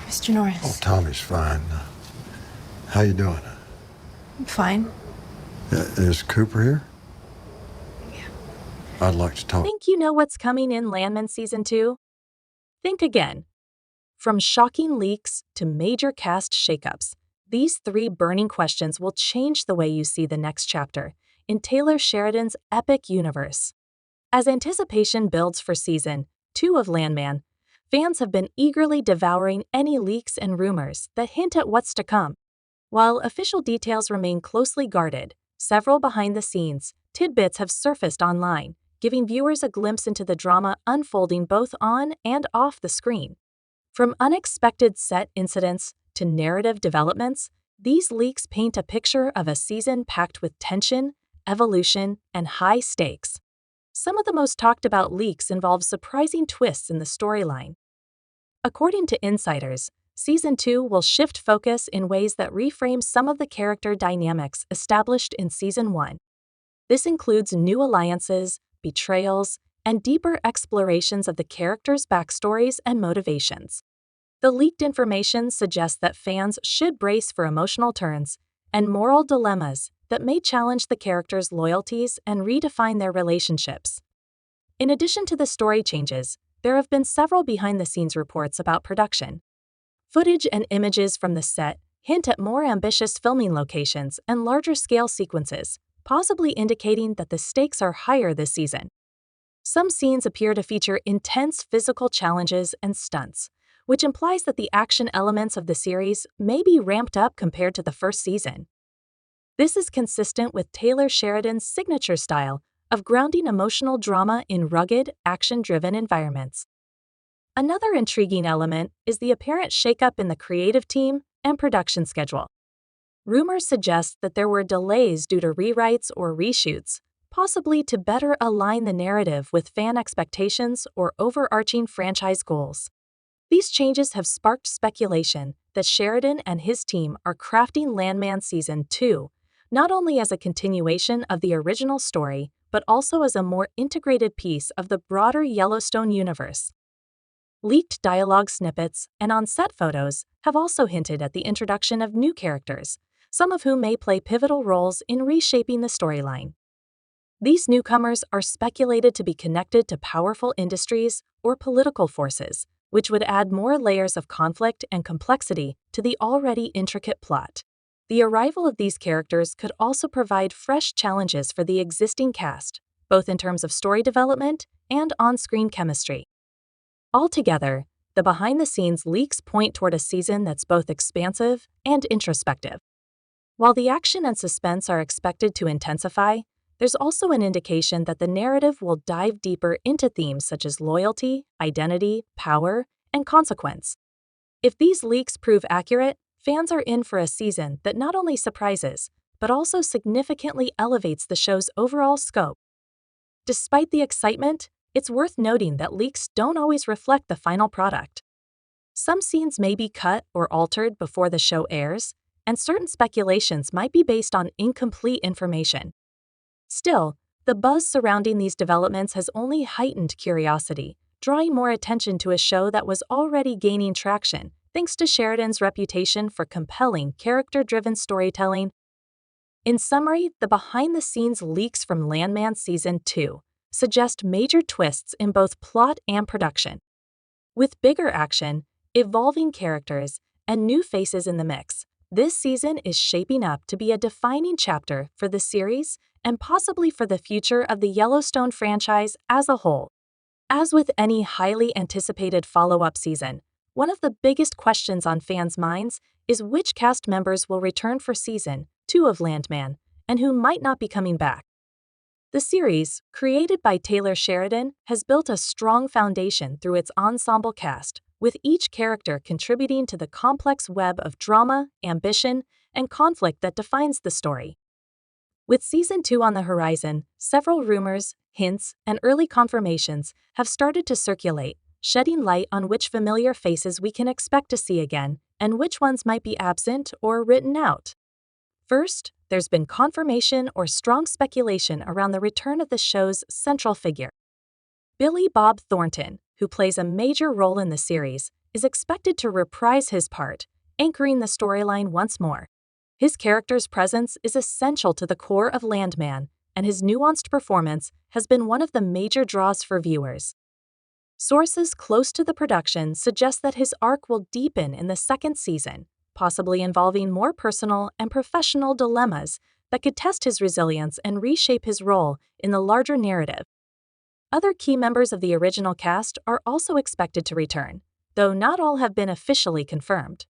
Mr. Oh, Norris. Tommy's fine. How you doing? I'm fine. Is Cooper here? Yeah. I'd like to talk. Think you know what's coming in Landman Season 2? Think again. From shocking leaks to major cast shakeups, these three burning questions will change the way you see the next chapter in Taylor Sheridan's epic universe. As anticipation builds for Season 2 of Landman, fans have been eagerly devouring any leaks and rumors that hint at what's to come. While official details remain closely guarded, several behind-the-scenes tidbits have surfaced online, giving viewers a glimpse into the drama unfolding both on and off the screen. From unexpected set incidents to narrative developments, these leaks paint a picture of a season packed with tension, evolution, and high stakes. Some of the most talked about leaks involve surprising twists in the storyline. According to insiders, Season 2 will shift focus in ways that reframe some of the character dynamics established in Season 1. This includes new alliances, betrayals, and deeper explorations of the characters' backstories and motivations. The leaked information suggests that fans should brace for emotional turns and moral dilemmas that may challenge the characters' loyalties and redefine their relationships. In addition to the story changes, there have been several behind-the-scenes reports about production. Footage and images from the set hint at more ambitious filming locations and larger-scale sequences, possibly indicating that the stakes are higher this season. Some scenes appear to feature intense physical challenges and stunts, which implies that the action elements of the series may be ramped up compared to the first season. This is consistent with Taylor Sheridan's signature style of grounding emotional drama in rugged, action-driven environments. Another intriguing element is the apparent shakeup in the creative team and production schedule. Rumors suggest that there were delays due to rewrites or reshoots, possibly to better align the narrative with fan expectations or overarching franchise goals. These changes have sparked speculation that Sheridan and his team are crafting Landman Season 2, not only as a continuation of the original story, but also as a more integrated piece of the broader Yellowstone universe. Leaked dialogue snippets and on-set photos have also hinted at the introduction of new characters, some of whom may play pivotal roles in reshaping the storyline. These newcomers are speculated to be connected to powerful industries or political forces, which would add more layers of conflict and complexity to the already intricate plot. The arrival of these characters could also provide fresh challenges for the existing cast, both in terms of story development and on-screen chemistry. Altogether, the behind-the-scenes leaks point toward a season that's both expansive and introspective. While the action and suspense are expected to intensify, there's also an indication that the narrative will dive deeper into themes such as loyalty, identity, power, and consequence. If these leaks prove accurate, fans are in for a season that not only surprises, but also significantly elevates the show's overall scope. Despite the excitement, it's worth noting that leaks don't always reflect the final product. Some scenes may be cut or altered before the show airs, and certain speculations might be based on incomplete information. Still, the buzz surrounding these developments has only heightened curiosity, drawing more attention to a show that was already gaining traction thanks to Sheridan's reputation for compelling, character-driven storytelling. In summary, the behind-the-scenes leaks from Landman Season 2 suggest major twists in both plot and production. With bigger action, evolving characters, and new faces in the mix, this season is shaping up to be a defining chapter for the series and possibly for the future of the Yellowstone franchise as a whole. As with any highly anticipated follow-up season, one of the biggest questions on fans' minds is which cast members will return for Season 2 of Landman and who might not be coming back. The series, created by Taylor Sheridan, has built a strong foundation through its ensemble cast, with each character contributing to the complex web of drama, ambition, and conflict that defines the story. With Season 2 on the horizon, several rumors, hints, and early confirmations have started to circulate, shedding light on which familiar faces we can expect to see again and which ones might be absent or written out. First, there's been confirmation or strong speculation around the return of the show's central figure. Billy Bob Thornton, who plays a major role in the series, is expected to reprise his part, anchoring the storyline once more. His character's presence is essential to the core of Landman, and his nuanced performance has been one of the major draws for viewers. Sources close to the production suggest that his arc will deepen in the second season, possibly involving more personal and professional dilemmas that could test his resilience and reshape his role in the larger narrative. Other key members of the original cast are also expected to return, though not all have been officially confirmed.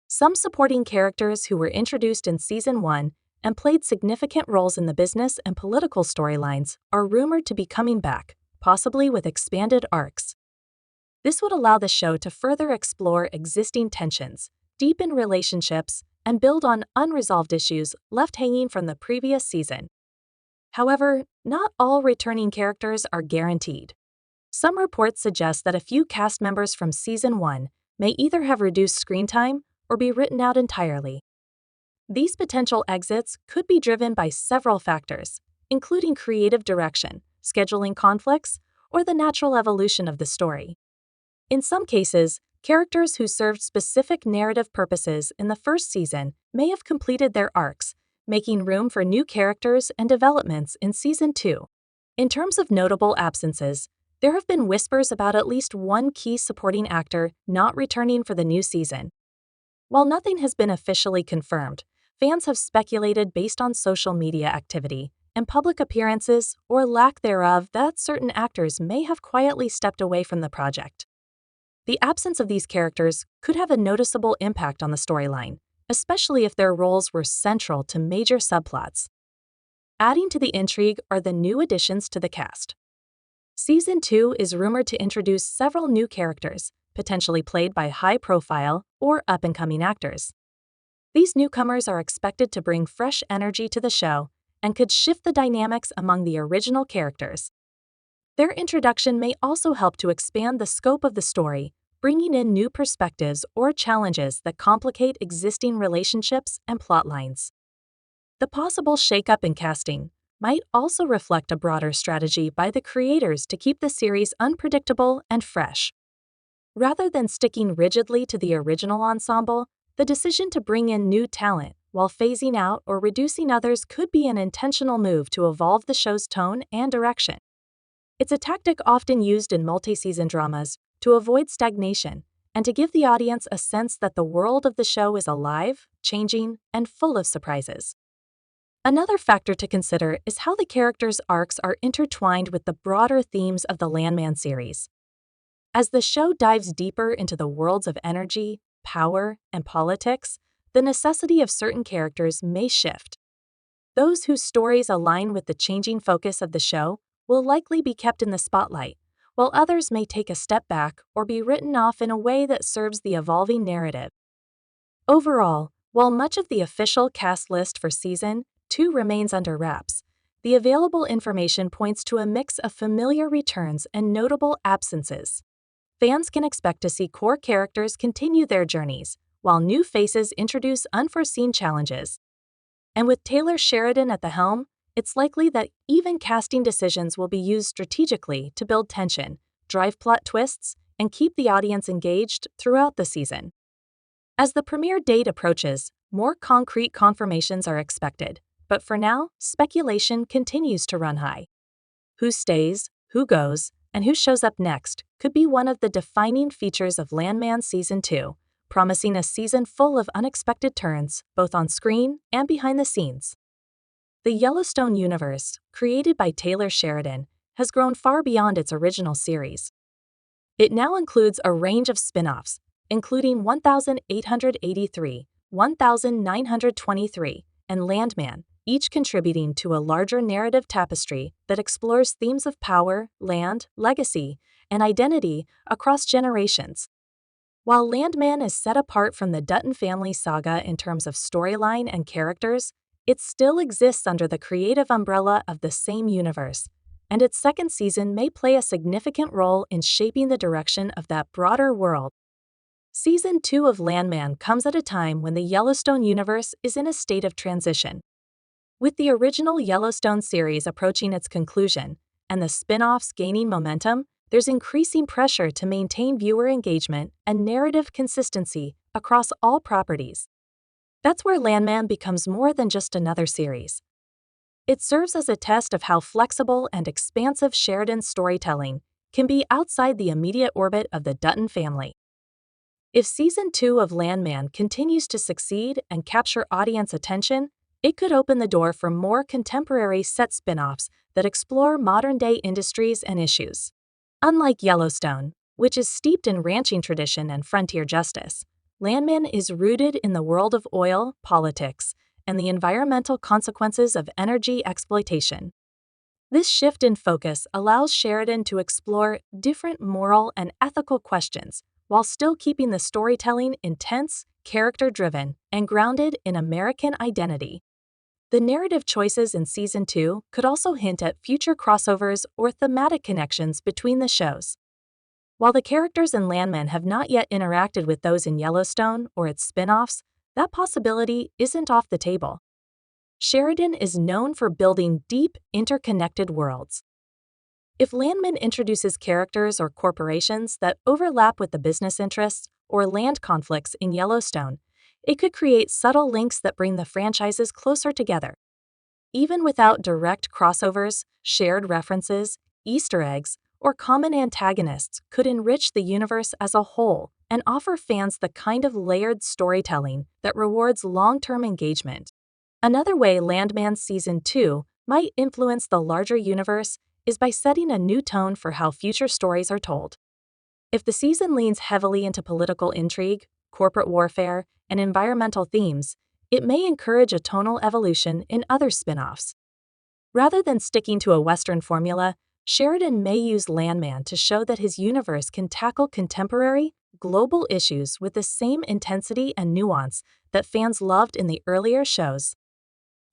Some supporting characters who were introduced in Season 1 and played significant roles in the business and political storylines are rumored to be coming back, possibly with expanded arcs. This would allow the show to further explore existing tensions, deepen relationships, and build on unresolved issues left hanging from the previous season. However, not all returning characters are guaranteed. Some reports suggest that a few cast members from Season 1 may either have reduced screen time or be written out entirely. These potential exits could be driven by several factors, including creative direction, scheduling conflicts, or the natural evolution of the story. In some cases, characters who served specific narrative purposes in the first season may have completed their arcs, making room for new characters and developments in Season 2. In terms of notable absences, there have been whispers about at least one key supporting actor not returning for the new season. While nothing has been officially confirmed, fans have speculated based on social media activity and public appearances or lack thereof that certain actors may have quietly stepped away from the project. The absence of these characters could have a noticeable impact on the storyline, especially if their roles were central to major subplots. Adding to the intrigue are the new additions to the cast. Season 2 is rumored to introduce several new characters, potentially played by high-profile or up-and-coming actors. These newcomers are expected to bring fresh energy to the show and could shift the dynamics among the original characters. Their introduction may also help to expand the scope of the story, bringing in new perspectives or challenges that complicate existing relationships and plot lines. The possible shakeup in casting might also reflect a broader strategy by the creators to keep the series unpredictable and fresh. Rather than sticking rigidly to the original ensemble, the decision to bring in new talent while phasing out or reducing others could be an intentional move to evolve the show's tone and direction. It's a tactic often used in multi-season dramas to avoid stagnation and to give the audience a sense that the world of the show is alive, changing, and full of surprises. Another factor to consider is how the characters' arcs are intertwined with the broader themes of the Landman series. As the show dives deeper into the worlds of energy, power, and politics, the necessity of certain characters may shift. Those whose stories align with the changing focus of the show will likely be kept in the spotlight, while others may take a step back or be written off in a way that serves the evolving narrative. Overall, while much of the official cast list for Season 2 remains under wraps, the available information points to a mix of familiar returns and notable absences. Fans can expect to see core characters continue their journeys, while new faces introduce unforeseen challenges. And with Taylor Sheridan at the helm, it's likely that even casting decisions will be used strategically to build tension, drive plot twists, and keep the audience engaged throughout the season. As the premiere date approaches, more concrete confirmations are expected, but for now, speculation continues to run high. Who stays, who goes, and who shows up next could be one of the defining features of Landman Season 2, promising a season full of unexpected turns, both on screen and behind the scenes. The Yellowstone universe, created by Taylor Sheridan, has grown far beyond its original series. It now includes a range of spin-offs, including 1883, 1923, and Landman, each contributing to a larger narrative tapestry that explores themes of power, land, legacy, and identity across generations. While Landman is set apart from the Dutton family saga in terms of storyline and characters, it still exists under the creative umbrella of the same universe, and its second season may play a significant role in shaping the direction of that broader world. Season 2 of Landman comes at a time when the Yellowstone universe is in a state of transition. With the original Yellowstone series approaching its conclusion and the spin-offs gaining momentum, there's increasing pressure to maintain viewer engagement and narrative consistency across all properties. That's where Landman becomes more than just another series. It serves as a test of how flexible and expansive Sheridan's storytelling can be outside the immediate orbit of the Dutton family. If Season 2 of Landman continues to succeed and capture audience attention, it could open the door for more contemporary set spin-offs that explore modern-day industries and issues. Unlike Yellowstone, which is steeped in ranching tradition and frontier justice, Landman is rooted in the world of oil, politics, and the environmental consequences of energy exploitation. This shift in focus allows Sheridan to explore different moral and ethical questions while still keeping the storytelling intense, character-driven, and grounded in American identity. The narrative choices in Season 2 could also hint at future crossovers or thematic connections between the shows. While the characters in Landman have not yet interacted with those in Yellowstone or its spin-offs, that possibility isn't off the table. Sheridan is known for building deep, interconnected worlds. If Landman introduces characters or corporations that overlap with the business interests or land conflicts in Yellowstone, it could create subtle links that bring the franchises closer together. Even without direct crossovers, shared references, Easter eggs, or common antagonists could enrich the universe as a whole and offer fans the kind of layered storytelling that rewards long-term engagement. Another way Landman Season 2 might influence the larger universe is by setting a new tone for how future stories are told. If the season leans heavily into political intrigue, corporate warfare, and environmental themes, it may encourage a tonal evolution in other spin-offs. Rather than sticking to a Western formula, Sheridan may use Landman to show that his universe can tackle contemporary, global issues with the same intensity and nuance that fans loved in the earlier shows.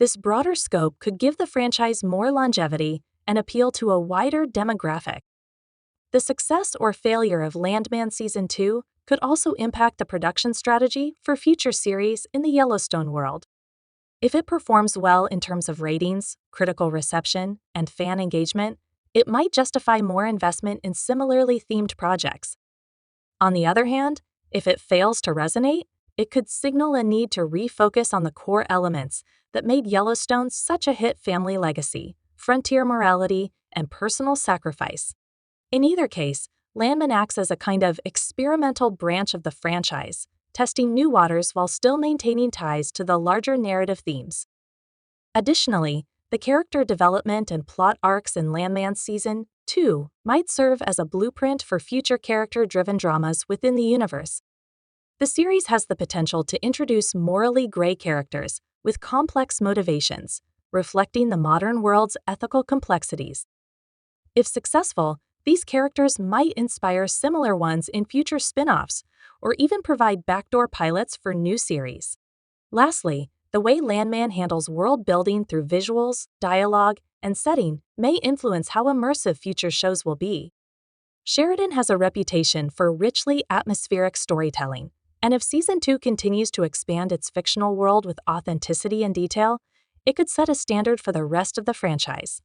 This broader scope could give the franchise more longevity and appeal to a wider demographic. The success or failure of Landman Season 2 could also impact the production strategy for future series in the Yellowstone world. If it performs well in terms of ratings, critical reception, and fan engagement, it might justify more investment in similarly themed projects. On the other hand, if it fails to resonate, it could signal a need to refocus on the core elements that made Yellowstone such a hit: family legacy, frontier morality, and personal sacrifice. In either case, Landman acts as a kind of experimental branch of the franchise, testing new waters while still maintaining ties to the larger narrative themes. Additionally, the character development and plot arcs in Landman Season 2 might serve as a blueprint for future character-driven dramas within the universe. The series has the potential to introduce morally gray characters with complex motivations, reflecting the modern world's ethical complexities. If successful, these characters might inspire similar ones in future spin-offs, or even provide backdoor pilots for new series. Lastly, the way Landman handles world building through visuals, dialogue, and setting may influence how immersive future shows will be. Sheridan has a reputation for richly atmospheric storytelling, and if Season 2 continues to expand its fictional world with authenticity and detail, it could set a standard for the rest of the franchise.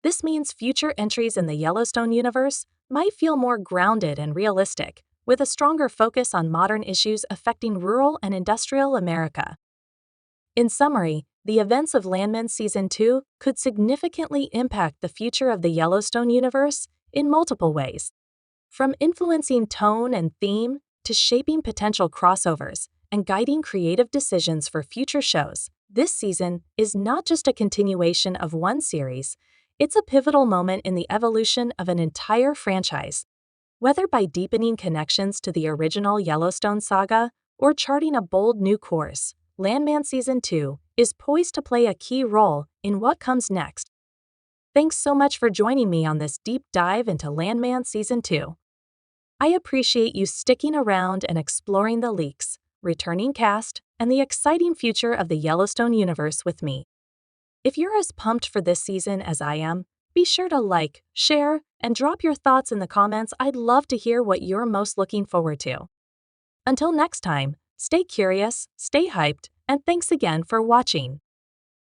This means future entries in the Yellowstone universe might feel more grounded and realistic, with a stronger focus on modern issues affecting rural and industrial America. In summary, the events of Landman Season 2 could significantly impact the future of the Yellowstone universe in multiple ways. From influencing tone and theme to shaping potential crossovers and guiding creative decisions for future shows, this season is not just a continuation of one series, it's a pivotal moment in the evolution of an entire franchise. Whether by deepening connections to the original Yellowstone saga or charting a bold new course, Landman Season 2 is poised to play a key role in what comes next. Thanks so much for joining me on this deep dive into Landman Season 2. I appreciate you sticking around and exploring the leaks, returning cast, and the exciting future of the Yellowstone universe with me. If you're as pumped for this season as I am, be sure to like, share, and drop your thoughts in the comments. I'd love to hear what you're most looking forward to. Until next time, stay curious, stay hyped, and thanks again for watching.